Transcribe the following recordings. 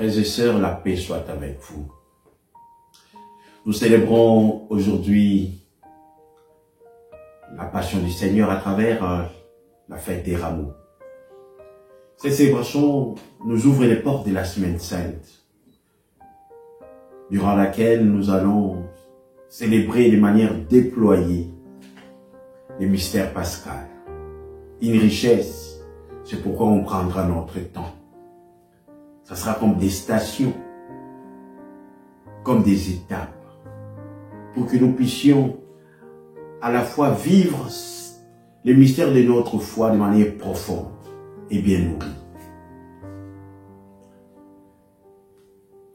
Frères et sœurs, la paix soit avec vous. Nous célébrons aujourd'hui la Passion du Seigneur à travers la fête des rameaux. Cette célébration nous ouvre les portes de la Semaine Sainte, durant laquelle nous allons célébrer de manière déployée les mystères pascal. Une richesse, c'est pourquoi on prendra notre temps. Ça sera comme des stations, comme des étapes, pour que nous puissions à la fois vivre les mystères de notre foi de manière profonde et bien nourrie.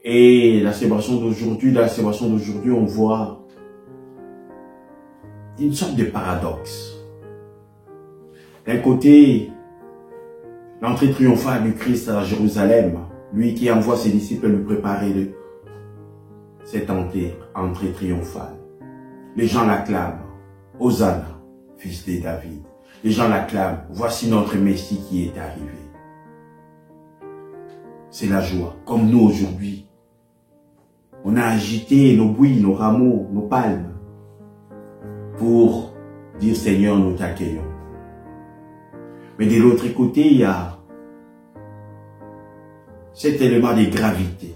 Et la célébration d'aujourd'hui, on voit une sorte de paradoxe. D'un côté, l'entrée triomphale du Christ à Jérusalem, lui qui envoie ses disciples lui préparer cette entrée triomphale. Les gens l'acclament, Hosanna, fils de David. Les gens l'acclament, voici notre Messie qui est arrivé. C'est la joie, comme nous aujourd'hui. On a agité nos buis, nos rameaux, nos palmes, pour dire Seigneur, nous t'accueillons. Mais de l'autre côté, il y a cet élément de gravité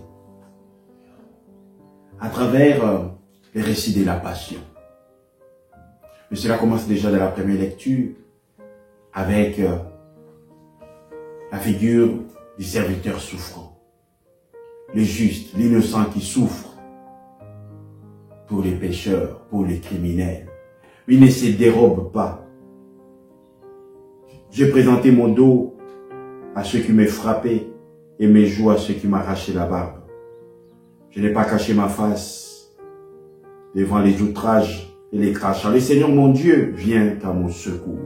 à travers les récits de la Passion. Mais cela commence déjà dans la première lecture avec la figure du serviteur souffrant, le juste, l'innocent qui souffre pour les pécheurs, pour les criminels. Il ne se dérobe pas. J'ai présenté mon dos à ceux qui m'ont frappé et mes joues à ceux qui m'arrachaient la barbe. Je n'ai pas caché ma face devant les outrages et les crachats. Le Seigneur mon Dieu vient à mon secours.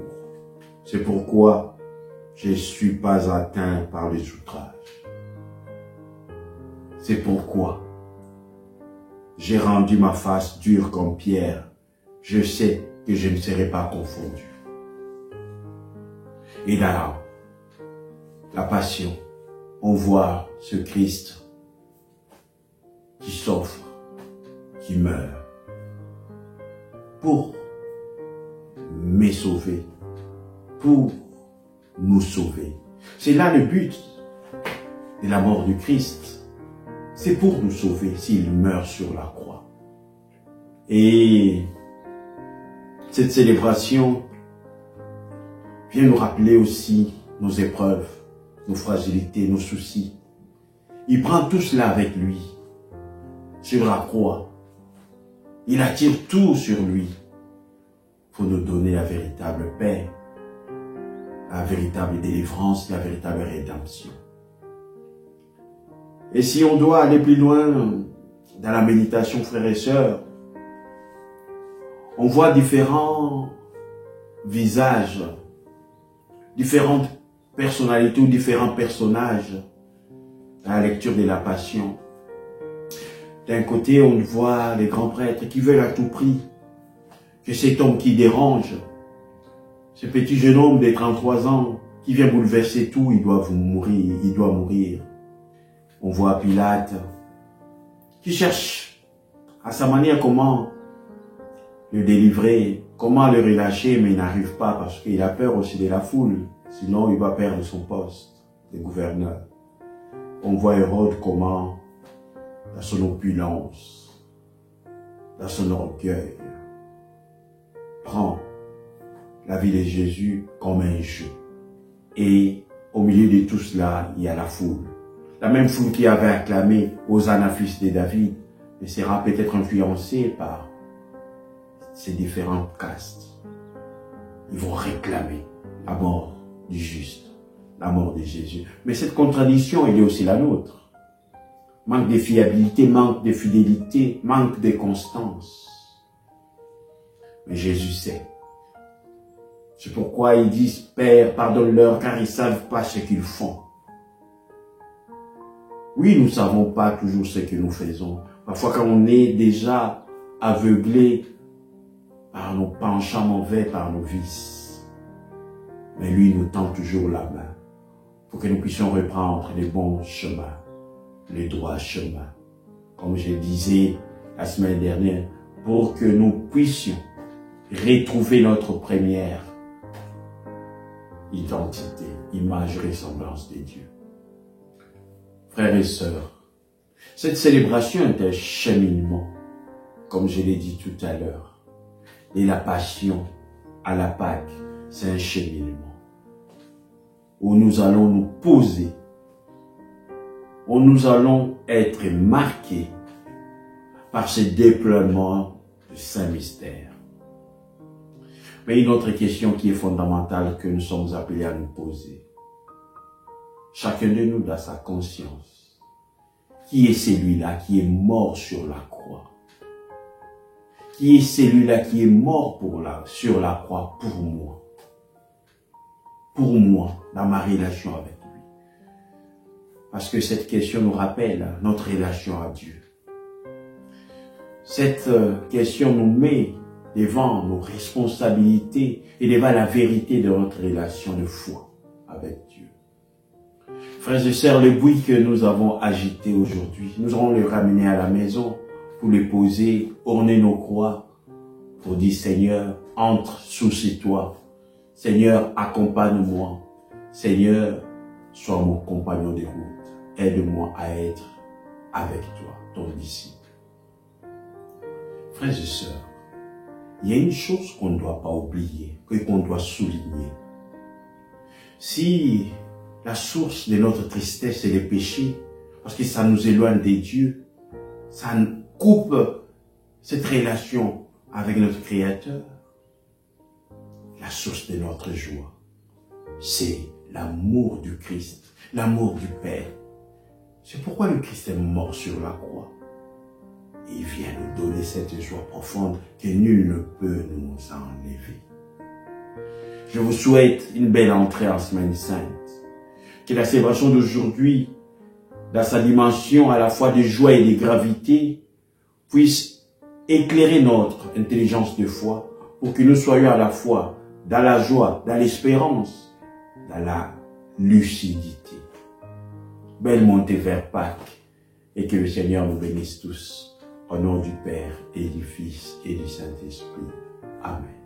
C'est pourquoi je ne suis pas atteint par les outrages. C'est pourquoi j'ai rendu ma face dure comme pierre. Je sais que je ne serai pas confondu. Et dans la Passion, on voit ce Christ qui s'offre, qui meurt pour me sauver, pour nous sauver. C'est là le but de la mort du Christ. C'est pour nous sauver s'il meurt sur la croix. Et cette célébration vient nous rappeler aussi nos épreuves, nos fragilités, nos soucis. Il prend tout cela avec lui, sur la croix. Il attire tout sur lui pour nous donner la véritable paix, la véritable délivrance, la véritable rédemption. Et si on doit aller plus loin dans la méditation, frères et sœurs, on voit différents visages, différentes personnalités ou différents personnages dans la lecture de la Passion. D'un côté, on voit les grands prêtres qui veulent à tout prix que cet homme qui dérange, ce petit jeune homme de 33 ans qui vient bouleverser tout, il doit mourir. On voit Pilate qui cherche à sa manière comment le délivrer, comment le relâcher, mais il n'arrive pas parce qu'il a peur aussi de la foule. Sinon, il va perdre son poste de gouverneur. On voit Hérode comment, dans son opulence, dans son orgueil, prend la vie de Jésus comme un jeu. Et au milieu de tout cela, il y a la foule. La même foule qui avait acclamé Hosanna, fils de David, mais sera peut-être influencée par ces différentes castes. Ils vont réclamer la mort du juste, la mort de Jésus. Mais cette contradiction, elle est aussi la nôtre. Manque de fiabilité, manque de fidélité, manque de constance. Mais Jésus sait. C'est pourquoi ils disent, Père, pardonne-leur, car ils ne savent pas ce qu'ils font. Oui, nous ne savons pas toujours ce que nous faisons. Parfois, quand on est déjà aveuglé par nos penchants mauvais, par nos vices. Mais lui nous tend toujours la main pour que nous puissions reprendre les bons chemins. le droit chemin. Comme je disais la semaine dernière, pour que nous puissions retrouver notre première identité, image, ressemblance de Dieu. Frères et sœurs, cette célébration est un cheminement, comme je l'ai dit tout à l'heure. Et la Passion à la Pâque, c'est un cheminement où nous allons nous poser, où nous allons être marqués par ce déploiement de Saint-Mystère. Mais une autre question qui est fondamentale que nous sommes appelés à nous poser. Chacun de nous a sa conscience. Qui est celui-là qui est mort sur la croix? Qui est celui-là qui est mort sur la croix pour moi? Pour moi, dans ma relation avec lui. Parce que cette question nous rappelle notre relation à Dieu. Cette question nous met devant nos responsabilités et devant la vérité de notre relation de foi avec Dieu. Frères et sœurs, le buis que nous avons agité aujourd'hui, nous allons le ramener à la maison pour le poser, orner nos croix, pour dire Seigneur, entre sous ces toits. Seigneur, accompagne-moi. Seigneur, sois mon compagnon de route. Aide-moi à être avec toi, ton disciple. Frères et sœurs, il y a une chose qu'on ne doit pas oublier, qu'on doit souligner. Si la source de notre tristesse est le péché, parce que ça nous éloigne de Dieu, ça coupe cette relation avec notre Créateur, la source de notre joie, c'est l'amour du Christ, l'amour du Père. C'est pourquoi le Christ est mort sur la croix. Il vient nous donner cette joie profonde que nul ne peut nous enlever. Je vous souhaite une belle entrée en Semaine Sainte. Que la célébration d'aujourd'hui, dans sa dimension à la fois de joie et de gravité, puisse éclairer notre intelligence de foi pour que nous soyons à la fois dans la joie, dans l'espérance, dans la lucidité. Belle montée vers Pâques et que le Seigneur nous bénisse tous. Au nom du Père et du Fils et du Saint-Esprit. Amen.